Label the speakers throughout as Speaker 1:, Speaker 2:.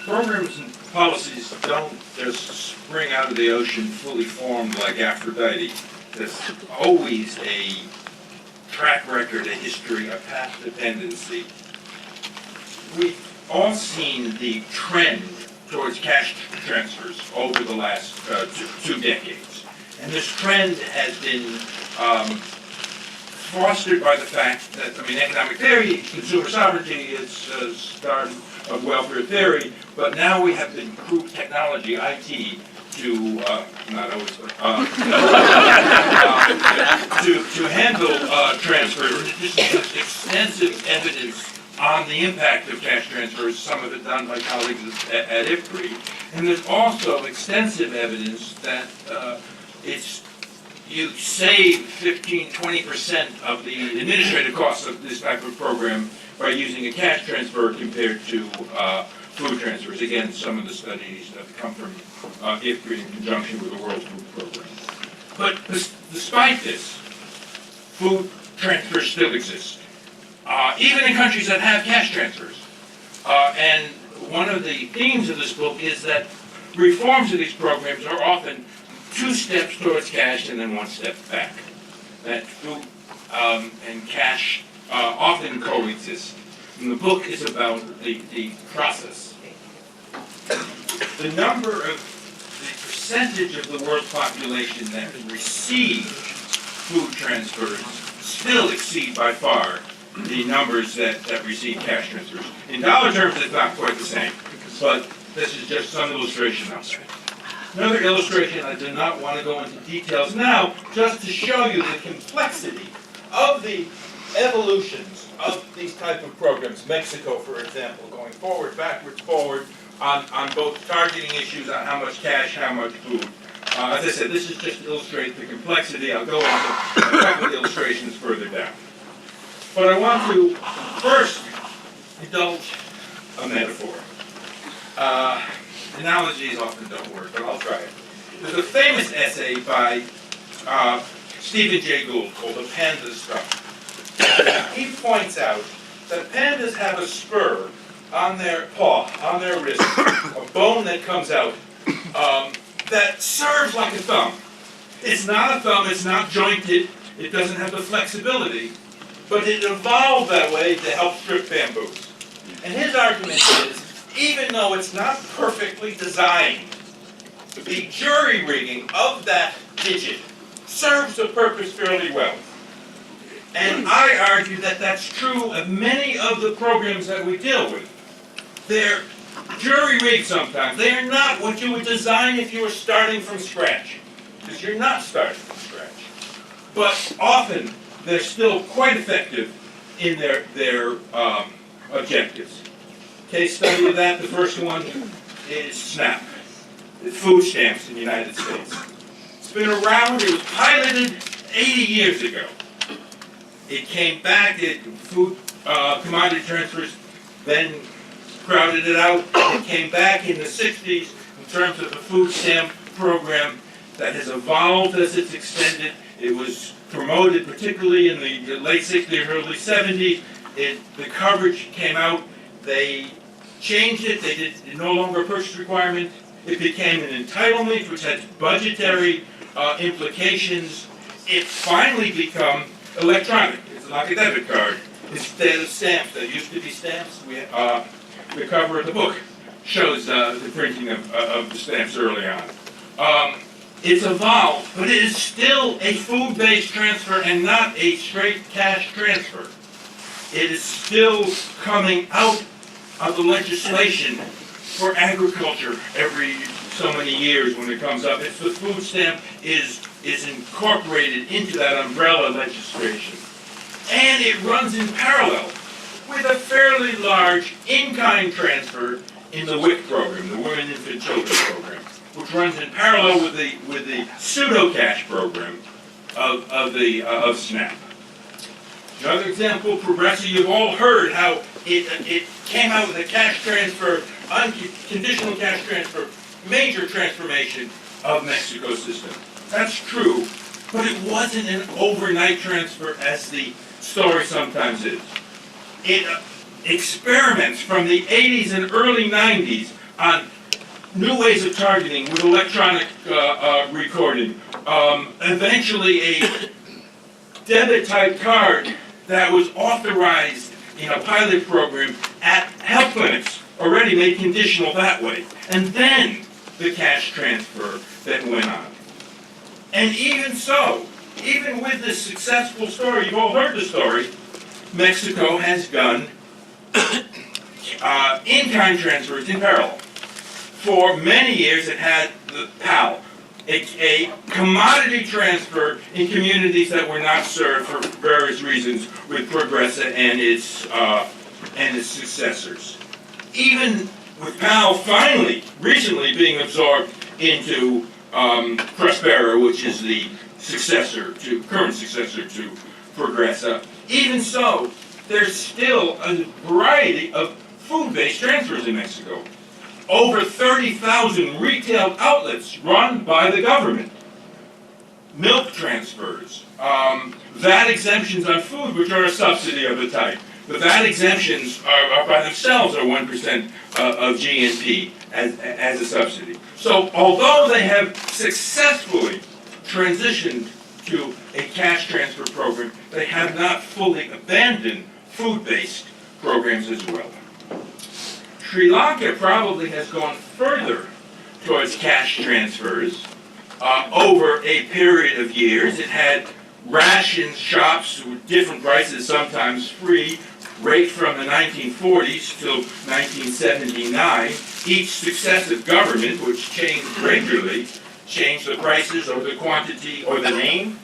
Speaker 1: programs and policies don't just spring out of the ocean fully formed like Aphrodite. There's always a track record, a history, a path dependency. We've all seen the trend towards cash transfers over the last two decades. And this trend has been fostered by the fact that, economic theory, consumer sovereignty is the start of welfare theory, but now we have the improved technology, IT, to, not always, but, to handle transfer. There's extensive evidence on the impact of cash transfers, some of it done by colleagues at IFPRI. And there's also extensive evidence that you save 15–20% of the administrative costs of this type of program by using a cash transfer compared to food transfers. Again, some of the studies that come from IFPRI in conjunction with the World Food Program. But despite this, food transfers still exist, even in countries that have cash transfers. And one of the themes of this book is that reforms of these programs are often 2 steps towards cash and then 1 step back. That food and cash often coexist. And the book is about the process. The percentage of the world population that receive food transfers still exceed by far the numbers that receive cash transfers. In dollar terms, it's not quite the same, but this is just some illustration of it. Another illustration, I do not want to go into details now, just to show you the complexity of the evolutions of these type of programs. Mexico, for example, going forward, backwards, forward, on both targeting issues on how much cash, how much food. As I said, this is just to illustrate the complexity. I'll go into a couple of illustrations further down. But I want to first indulge a metaphor. Analogies often don't work, but I'll try it. There's a famous essay by Stephen Jay Gould called "The Panda's Stump." He points out that pandas have a spur on their paw, on their wrist, a bone that comes out that serves like a thumb. It's not a thumb, it's not jointed, it doesn't have the flexibility, but it evolved that way to help strip bamboos. And his argument is, even though it's not perfectly designed, the jury-rigging of that digit serves the purpose fairly well. And I argue that that's true of many of the programs that we deal with. They're jury-rigged sometimes. They are not what you would design if you were starting from scratch, because you're not starting from scratch. But often, they're still quite effective in their objectives. Case study of that, the first one is SNAP, the food stamps in the United States. It's been around, it was piloted 80 years ago. It came back, food commodity transfers then crowded it out. It came back in the 60s in terms of the food stamp program that has evolved as it's extended. It was promoted particularly in the late 60s, early 70s. The coverage came out. They changed it. They did no longer a purchase requirement. It became an entitlement, which had budgetary implications. It finally become electronic. It's like a debit card instead of stamps. There used to be stamps. The cover of the book shows the printing of the stamps early on. It's evolved, but it is still a food-based transfer and not a straight cash transfer. It is still coming out of the legislation for agriculture every so many years when it comes up. It's the food stamp is incorporated into that umbrella legislation. And it runs in parallel with a fairly large in-kind transfer in the WIC program, the Women, Infant, Children program, which runs in parallel with the pseudo-cash program of SNAP. Another example, Progressive, you've all heard how it came out with a cash transfer, unconditional cash transfer, major transformation of Mexico's system. That's true, but it wasn't an overnight transfer as the story sometimes is. It experiments from the 80s and early 90s on new ways of targeting with electronic recording. Eventually a debit-type card that was authorized in a pilot program at health clinics, already made conditional that way. And then the cash transfer that went on. And even so, even with this successful story, you've all heard the story, Mexico has done in-kind transfers in parallel. For many years it had the PAL, a commodity transfer in communities that were not served for various reasons with Progressa and its successors. Even with PAL finally, recently being absorbed into Prospera, which is the current successor to Progressa, even so, there's still a variety of food-based transfers in Mexico. Over 30,000 retail outlets run by the government. Milk transfers, VAT exemptions on food, which are a subsidy of the type. The VAT exemptions are by themselves are 1% of GNP as a subsidy. So although they have successfully transitioned to a cash transfer program, they have not fully abandoned food-based programs as well. Sri Lanka probably has gone further towards cash transfers over a period of years. It had ration shops with different prices, sometimes free, right from the 1940s till 1979. Each successive government, which changed regularly, changed the prices or the quantity or the name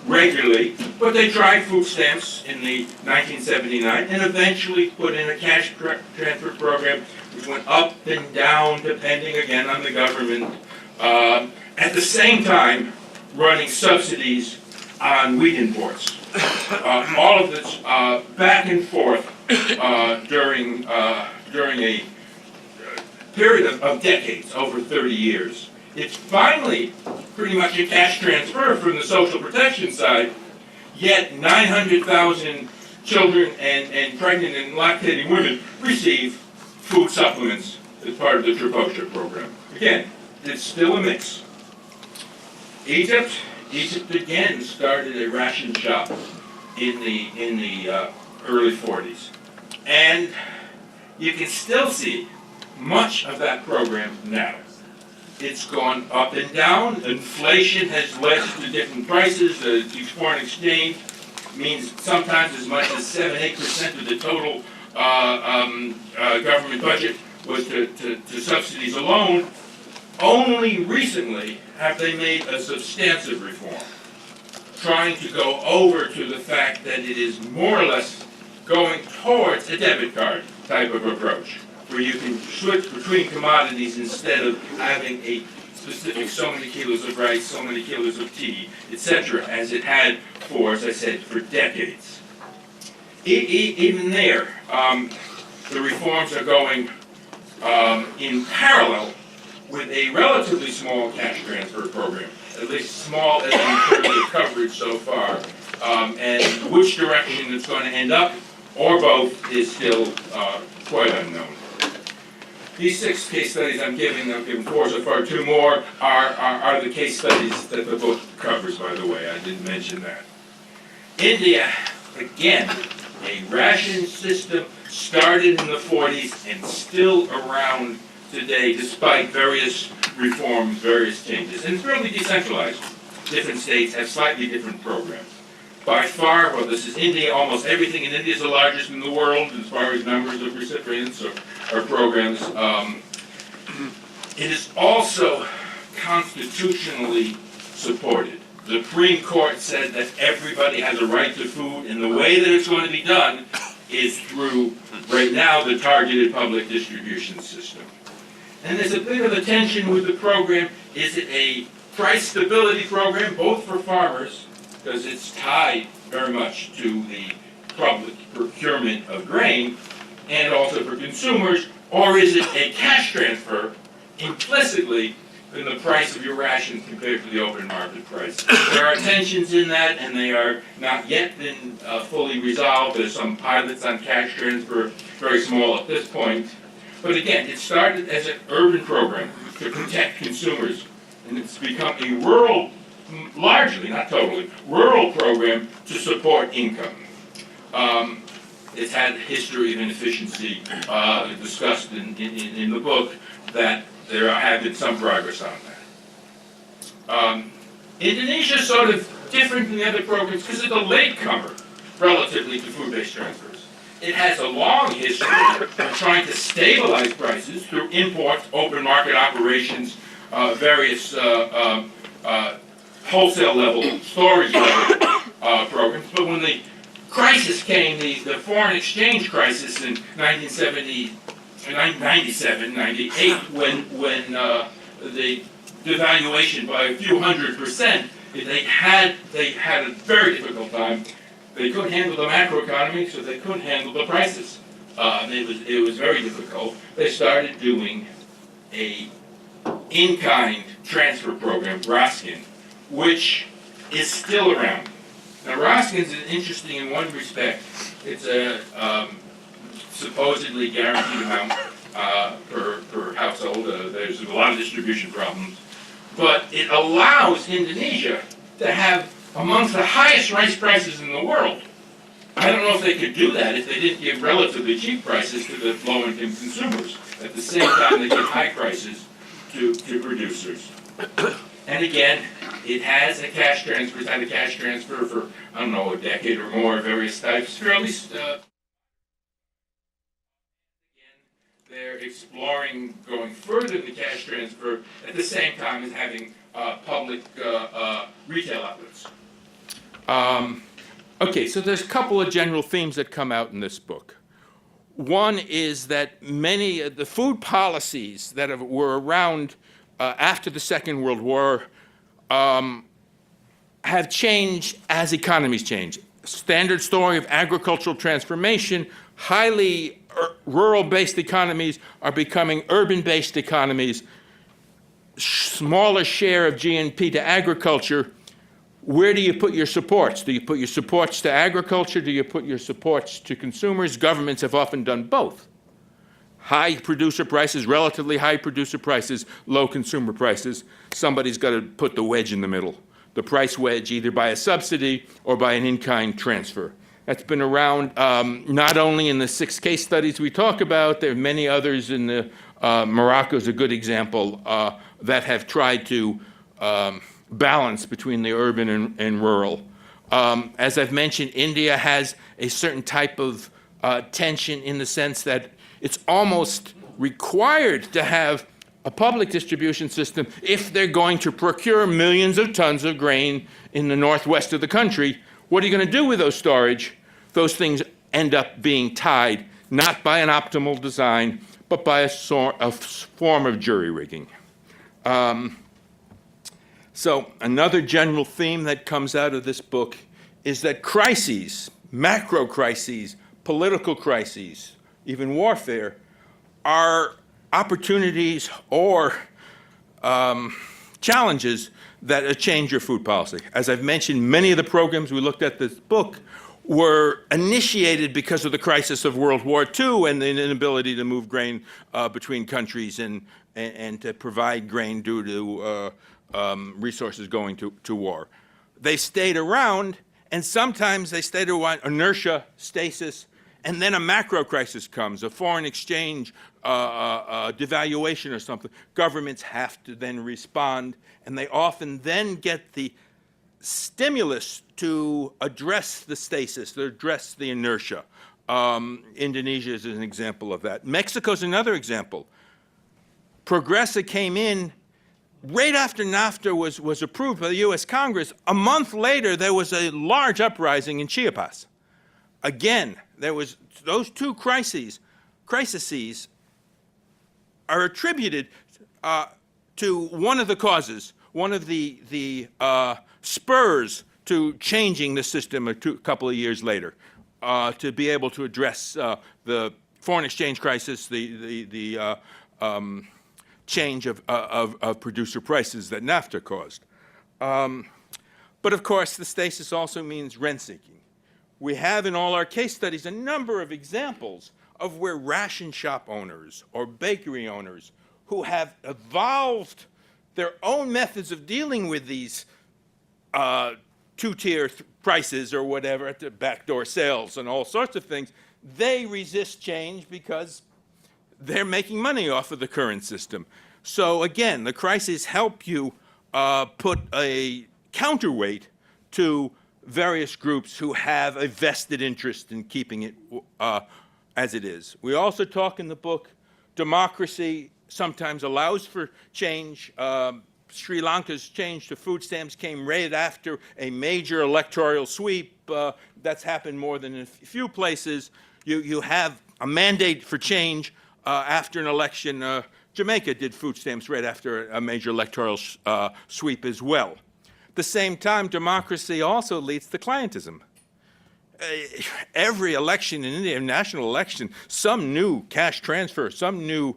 Speaker 1: regularly, but they tried food stamps in the 1979 and eventually put in a cash transfer program which went up and down depending again on the government. At the same time, running subsidies on wheat imports. All of this back and forth during a period of decades, over 30 years. It's finally pretty much a cash transfer from the social protection side, yet 900,000 children and pregnant and lactating women receive food supplements as part of the Voucher program. Again, it's still a mix. Egypt again started a ration shop in the early 40s. And you can still see much of that program now. It's gone up and down. Inflation has led to different prices. Foreign exchange means sometimes as much as 7-8% of the total government budget was to subsidies alone. Only recently have they made a substantive reform, trying to go over to the fact that it is more or less going towards a debit card type of approach, where you can switch between commodities instead of having a specific so many kilos of rice, so many kilos of tea, etc., as it had for, as I said, for decades. Even there, the reforms are going in parallel with a relatively small cash transfer program, at least small as in terms of coverage so far, and which direction it's going to end up, or both, is still quite unknown. These 6 case studies I've given 4 so far. 2 more are the case studies that the book covers, by the way. I didn't mention that. India, again, a ration system started in the 40s and still around today, despite various reforms, various changes. And it's fairly decentralized. Different states have slightly different programs. By far, well, this is India, almost everything in India is the largest in the world as far as numbers of recipients or programs. It is also constitutionally supported. The Supreme Court said that everybody has a right to food, and the way that it's going to be done is through, right now, the targeted public distribution system. And there's a bit of a tension with the program. Is it a price stability program, both for farmers, because it's tied very much to the public procurement of grain, and also for consumers, or is it a cash transfer implicitly in the price of your rations compared to the open market price? There are tensions in that, and they are not yet been fully resolved. There's some pilots on cash transfer, very small at this point. But again, it started as an urban program to protect consumers, and it's become a rural, largely, not totally, rural program to support income. It's had a history of inefficiency discussed in the book, that there have been some progress on that. Indonesia is sort of different than the other programs because it's a latecomer relatively to food-based transfers. It has a long history of trying to stabilize prices through import, open market operations, various wholesale level, storage level programs. But when the crisis came, the foreign exchange crisis in 1997, 98, when the devaluation by a few 100%, they had a very difficult time. They couldn't handle the macroeconomy, so they couldn't handle the prices. It was very difficult. They started doing a in-kind transfer program, Raskin, which is still around. Now, Raskin's is interesting in one respect. It's a supposedly guaranteed amount per household. There's a lot of distribution problems. But it allows Indonesia to have amongst the highest rice prices in the world. I don't know if they could do that if they didn't give relatively cheap prices to the low-income consumers. At the same time, they give high prices to producers. And again, it has a cash transfer. It's had a cash transfer for, I don't know, a decade or more, various types. Fairly, they're exploring going further in the cash transfer at the same time as having public retail outlets. Okay, so there's a couple of general themes that come out in this book. One is that many of the food policies that were around after the Second World War have changed as economies change. Standard story of agricultural transformation, highly rural-based economies are becoming urban-based economies, smaller share of GNP to agriculture. Where do you put your supports? Do you put your supports to agriculture? Do you put your supports to consumers? Governments have often done both. High producer prices, relatively high producer prices, low consumer prices. Somebody's got to put the wedge in the middle, the price wedge, either by a subsidy or by an in-kind transfer. That's been around not only in the 6 case studies we talk about, there are many others in the, Morocco's a good example, that have tried to balance between the urban and rural. As I've mentioned, India has a certain type of tension in the sense that it's almost required to have a public distribution system if they're going to procure millions of tons of grain in the northwest of the country. What are you going to do with those storage? Those things end up being tied, not by an optimal design, but by a form of jury rigging. So another general theme that comes out of this book is that crises, macro crises, political crises, even warfare, are opportunities or challenges that change your food policy. As I've mentioned, many of the programs we looked at this book were initiated because of the crisis of World War II and the inability to move grain between countries and to provide grain due to resources going to war. They stayed around, and sometimes they stayed around inertia, stasis, and then a macro crisis comes, a foreign exchange devaluation or something. Governments have to then respond, and they often then get the stimulus to address the stasis, to address the inertia. Indonesia is an example of that. Mexico's another example. Progressive came in right after NAFTA was approved by the U.S. Congress. A month later, there was a large uprising in Chiapas. Again, there was those two crises are attributed to one of the causes, one of the spurs to changing the system a couple of years later, to be able to address the foreign exchange crisis, the change of producer prices that NAFTA caused. But of course, the stasis also means rent seeking. We have in all our case studies a number of examples
Speaker 2: of where ration shop owners or bakery owners who have evolved their own methods of dealing with these two-tier prices or whatever at the backdoor sales and all sorts of things, they resist change because they're making money off of the current system. So again, the crises help you put a counterweight to various groups who have a vested interest in keeping it as it is. We also talk in the book, democracy sometimes allows for change. Sri Lanka's change to food stamps came right after a major electoral sweep. That's happened more than in a few places. You have a mandate for change after an election. Jamaica did food stamps right after a major electoral sweep as well. At the same time, democracy also leads to clientism. Every election in India, national election, some new cash transfer, some new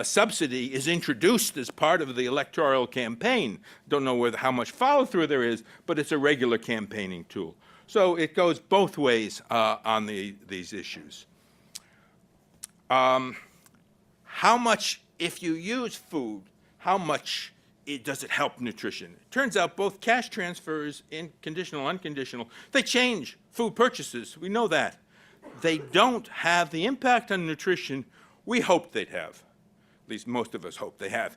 Speaker 2: subsidy is introduced as part of the electoral campaign. Don't know how much follow-through there is, but it's a regular campaigning tool. So it goes both ways on these issues. How much, if you use food, how much does it help nutrition? It turns out both cash transfers, conditional, unconditional, they change food purchases. We know that. They don't have the impact on nutrition we hoped they'd have. At least most of us hope they have.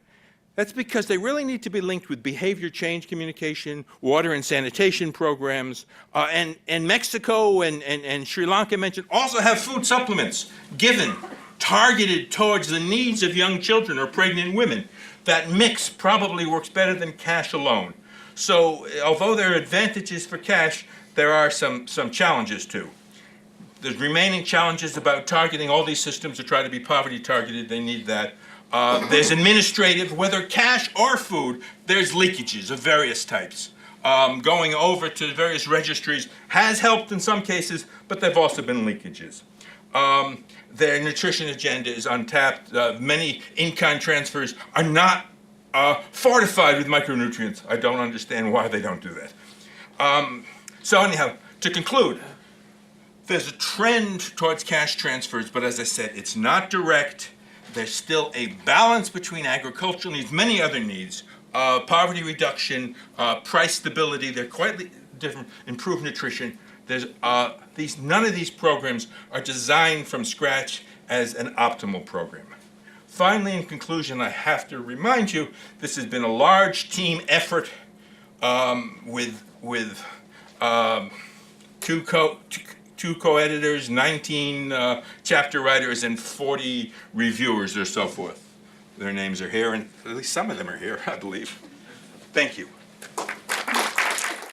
Speaker 2: That's because they really need to be linked with behavior change communication, water and sanitation programs, and Mexico and Sri Lanka mentioned also have food supplements given, targeted towards the needs of young children or pregnant women. That mix probably works better than cash alone. So although there are advantages for cash, there are some challenges too. The remaining challenges about targeting all these systems to try to be poverty targeted, they need that. There's administrative, whether cash or food, there's leakages of various types. Going over to various registries has helped in some cases, but there have also been leakages. Their nutrition agenda is untapped. Many in-kind transfers are not fortified with micronutrients. I don't understand why they don't do that. So anyhow, to conclude, there's a trend towards cash transfers, but as I said, it's not direct. There's still a balance between agricultural needs, many other needs, poverty reduction, price stability. They're quite different, improved nutrition. There's, none of these programs are designed from scratch as an optimal program. Finally, in conclusion, I have to remind you, this has been a large team effort with two co-editors, 19 chapter writers, and 40 reviewers or so forth. Their names are here, and at least some of them are here, I believe. Thank you.